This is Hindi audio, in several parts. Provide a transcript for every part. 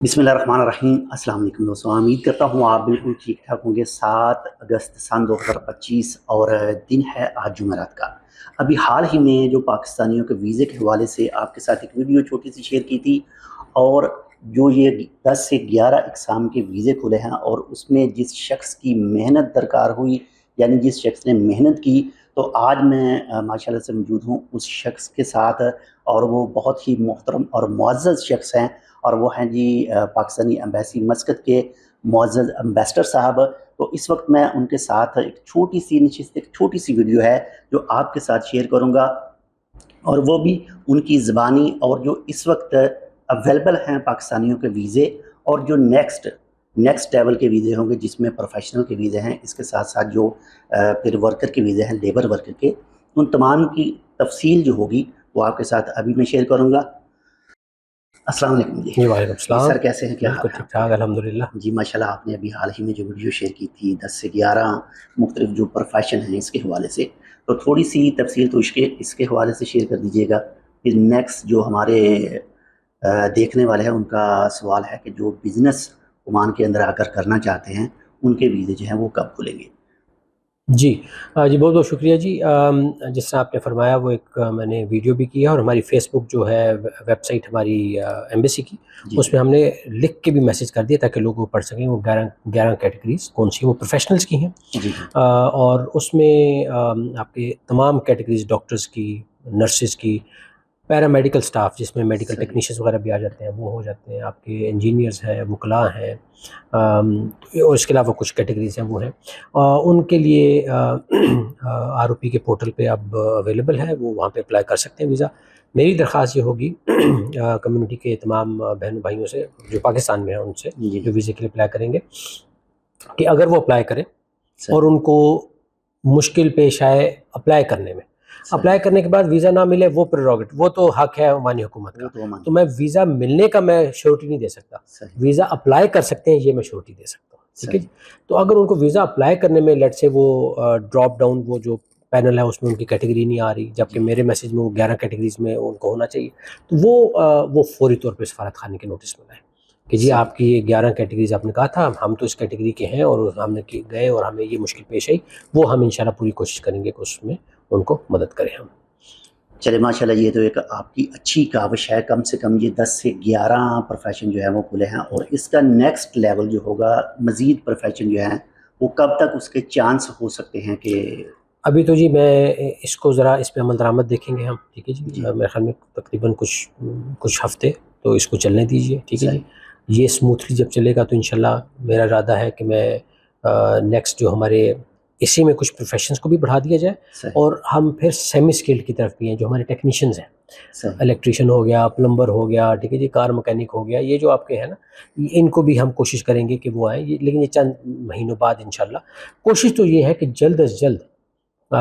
बिस्मिल्लाहिर्रहमानिर्रहीम। अस्सलाम वालेकुम दोस्तों, उम्मीद करता हूँ आप बिल्कुल ठीक ठाक होंगे। 7 अगस्त सन 2025 और दिन है आज जुमेरात का। अभी हाल ही में जो पाकिस्तानियों के वीज़े के हवाले से आपके साथ एक वीडियो छोटी सी शेयर की थी, और जो ये 10 से 11 इकसाम के वीज़े खुले हैं और उसमें जिस शख्स की मेहनत दरकार हुई, यानी जिस शख्स ने मेहनत की, तो आज मैं माशाल्लाह से मौजूद हूँ उस शख्स के साथ। और वो बहुत ही मोहतरम और मुअज़्ज़ज़ शख्स हैं, और वो हैं जी पाकिस्तानी एम्बेसी मस्कत के मुअज़्ज़ज़ एम्बेसडर साहब। तो इस वक्त मैं उनके साथ एक छोटी सी नशिस्त, एक छोटी सी वीडियो है जो आपके साथ शेयर करूँगा, और वो भी उनकी ज़बानी, और जो इस वक्त अवेलेबल हैं पाकिस्तानियों के वीज़े, और जो नेक्स्ट नेक्स्ट लेवल के वीज़े होंगे जिसमें प्रोफेशनल के वीज़े हैं, इसके साथ साथ जो फिर वर्कर के वीज़े हैं, लेबर वर्कर के, उन तमाम की तफसील जो होगी वो आपके साथ अभी मैं शेयर करूँगा। अस्सलाम वालेकुम जी। जी, वालेकुम जी सलाम। सर, कैसे हैं? क्या हाल बिल्कुल है आपके? ठीक-ठाक अल्हम्दुलिल्लाह। जी माशाल्लाह, आपने अभी हाल ही में जो वीडियो शेयर की थी 10 से 11 मुख्तलिफ जो प्रोफ़ेशन हैं इसके हवाले से, तो थोड़ी-सी तफ़सील तो इसके इसके हवाले से शेयर कर दीजिएगा। फिर नेक्स्ट जो हमारे देखने वाले हैं उनका सवाल है कि जो बिज़नेस ओमान के अंदर आकर करना चाहते हैं, उनके वीज़े जो हैं वो कब खुलेंगे? जी। जी, बहुत-बहुत शुक्रिया जी। जिस तरह आपने फ़रमाया वो एक मैंने वीडियो भी की है और हमारी फ़ेसबुक जो है वेबसाइट हमारी एम्बेसी की, जी, उसमें हमने लिख के भी मैसेज कर दिया ताकि लोग वो पढ़ सकें। वो 11 11 कैटेगरीज़ कौन-सी हैं, वो प्रोफ़ेशनल्स की हैं। जी, जी, और उसमें आपके तमाम कैटेगरीज़ डॉक्टर्स की, नर्सेज़ की, पैरामेडिकल स्टाफ़ जिसमें मेडिकल सही, टेक्नीशियंस वगैरह भी आ जाते हैं, वो हो जाते हैं, आपके इंजीनियर्स हैं, वुकला हैं, और इसके अलावा कुछ कैटेगरीज़ हैं वो हैं। उनके लिए आरओपी के पोर्टल पे अब अवेलेबल है, वो वहाँ पे अप्लाई कर सकते हैं वीज़ा। मेरी दरख़्वास्त ये होगी कम्युनिटी के तमाम बहनों-भाइयों से जो पाकिस्तान में हैं उनसे, जी, जी, जो वीज़े के लिए अप्लाई करेंगे, कि अगर वो अप्लाई करें और सही, उनको मुश्किल पेश आए अप्लाई करने में, सही, अप्लाई करने के बाद वीज़ा ना मिले, वो प्रेरोगेटिव, वो तो हक है ओमानी हुकूमत वो का। तो ओमान तो की मैं बात है। वीज़ा मिलने का मैं श्योरिटी नहीं दे सकता। सही, वीज़ा अप्लाई कर सकते हैं, ये मैं श्योरिटी दे सकता हूँ, ठीक है जी? सही, तो अगर उनको वीज़ा अप्लाई करने में लेट्स से वो ड्रॉप डाउन, वो जो पैनल है उसमें उनकी कैटेगरी नहीं आ रही, जबकि जी, मेरे मैसेज में वो 11 कैटेगरीज़ में उनको होना चाहिए। तो वो फ़ौरी तौर पे सफारत खाने के नोटिस में लाएँ कि जी सही। आपकी ये 11 कैटेगरीज़ आपने कहा था, हम तो इस कैटेगरी के हैं और हमने कि गए और हमें ये मुश्किल पेश आई, वो हम इंशाल्लाह पूरी कोशिश करेंगे कि उसमें उनको मदद करें हम। चलिए माशाल्लाह, ये तो एक आपकी अच्छी काविश है। कम से कम ये 10 से 11 प्रोफ़ेशन जो है वो खुले हैं, और इसका नेक्स्ट लेवल जो होगा, मज़ीद प्रोफ़ेशन जो हैं, वो कब तक उसके चांस हो सकते हैं कि? अभी तो जी मैं इसको ज़रा इस पे अमल-दरामद देखेंगे हम, ठीक है जी? जी, मेरे ख़्याल में तकरीबन कुछ हफ़्ते तो इसको चलने दीजिए, ठीक है जी? सही, ये स्मूथली जब चलेगा तो इंशाल्लाह मेरा इरादा है कि मैं नेक्स्ट जो हमारे इसी में कुछ प्रोफ़ेशंस को भी बढ़ा दिया जाए सही, और हम फिर सेमी स्किल्ड की तरफ भी हैं, जो हमारे टेक्नीशियंस हैं। सही, इलेक्ट्रीशियन हो गया, प्लम्बर हो गया, ठीक है जी? कार मैकेनिक हो गया, ये जो आपके हैं ना, इनको भी हम कोशिश करेंगे कि वो आएँ, ये लेकिन ये चंद महीनों बाद इंशाल्लाह। कोशिश तो ये है कि जल्द अज़ जल्द अ,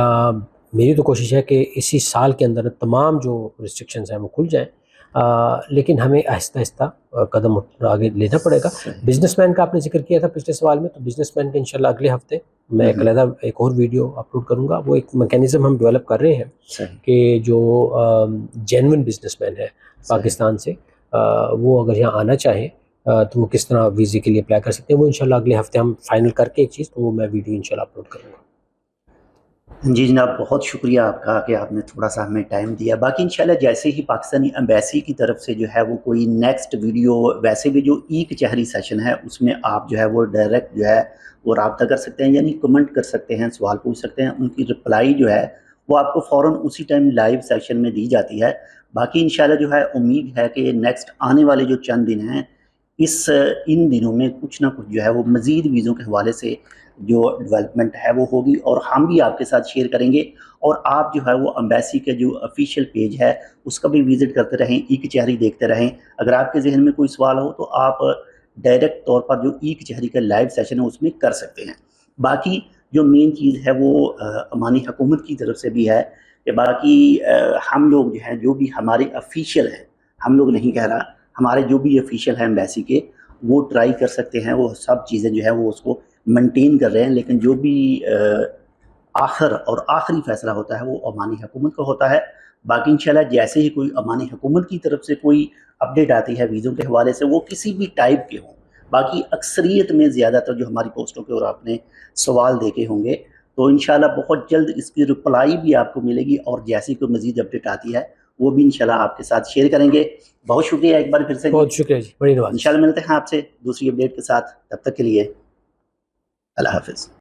मेरी तो कोशिश है कि इसी साल के अंदर तमाम जो रिस्ट्रिक्शंस हैं वो खुल जाएँ। लेकिन हमें आहिस्ता-आहिस्ता कदम आगे लेना पड़ेगा। सही। बिज़नेसमैन का आपने ज़िक्र किया था पिछले सवाल में, तो बिज़नेसमैन का इंशाल्लाह अगले हफ़्ते मैं हुँ, एक हुँ, अलहदा एक और वीडियो अपलोड करूँगा। वो एक मैकेनिज़्म हम डेवलप कर रहे हैं सही, कि जो जेन्युइन बिज़नेसमैन है सही। पाकिस्तान से, वो अगर यहाँ आना चाहें, तो वो किस तरह वीज़े के लिए अप्लाई कर सकते हैं, वो इंशाल्लाह अगले हफ़्ते हम फाइनल करके एक चीज़, तो वो मैं वीडियो इंशाल्लाह अपलोड करूँगा। जी जनाब, बहुत शुक्रिया आपका कि आपने थोड़ा-सा हमें टाइम दिया। बाकी इंशाल्लाह जैसे ही पाकिस्तानी एम्बेसी की तरफ से जो है वो कोई नेक्स्ट वीडियो, वैसे भी जो ई कचहरी सेशन है उसमें आप जो है वो डायरेक्ट जो है वो राब्ता कर सकते हैं, यानी कमेंट कर सकते हैं, सवाल पूछ सकते हैं। उनकी रिप्लाई जो है वो आपको फ़ौरन उसी टाइम लाइव सेशन में दी जाती है। बाकी इंशाल्लाह जो है उम्मीद है कि नेक्स्ट आने वाले जो चंद दिन हैं, इन दिनों में कुछ ना कुछ जो है वो मज़ीद वीज़ों के हवाले से जो डेवलपमेंट है वो होगी, और हम भी आपके साथ शेयर करेंगे। और आप जो है वो एम्बेसी के जो ऑफ़िशियल पेज है उसका भी विज़िट करते रहें, ई कचहरी देखते रहें। अगर आपके ज़हन में कोई सवाल हो तो आप डायरेक्ट तौर पर जो ई कचहरी का लाइव सेशन है उसमें कर सकते हैं। बाकी जो मेन चीज़ है वो अमानी हुकूमत की तरफ से भी है कि बाकी हम लोग जो हैं, जो भी हमारे ऑफ़िशियल हैं, हम लोग नहीं कह रहा, हमारे जो भी ऑफ़िशियल हैं एम्बेसी के, वो ट्राई कर सकते हैं, वो सब चीज़ें जो है वो उसको मेंटेन कर रहे हैं। लेकिन जो भी आखिरी फ़ैसला होता है वो ओमानी हुकूमत का होता है। बाकी इंशाल्लाह जैसे ही कोई अमानी हुकूमत की तरफ से कोई अपडेट आती है वीज़ों के हवाले से, वो किसी भी टाइप के हों, बाकी अक्सरियत में ज़्यादातर जो हमारी पोस्टों के और आपने सवाल देखे होंगे, तो इंशाल्लाह बहुत जल्द इसकी रिप्लाई भी आपको मिलेगी और जैसी कोई मज़ीद अपडेट आती है वो भी इंशाल्लाह आपके साथ शेयर करेंगे। बहुत शुक्रिया एक बार फिर से। बहुत शुक्रिया जी, बड़ी नवाज़िश। इंशाल्लाह मिलते हैं आपसे दूसरी अपडेट के साथ, तब तक के लिए अल्लाह हाफ़िज़।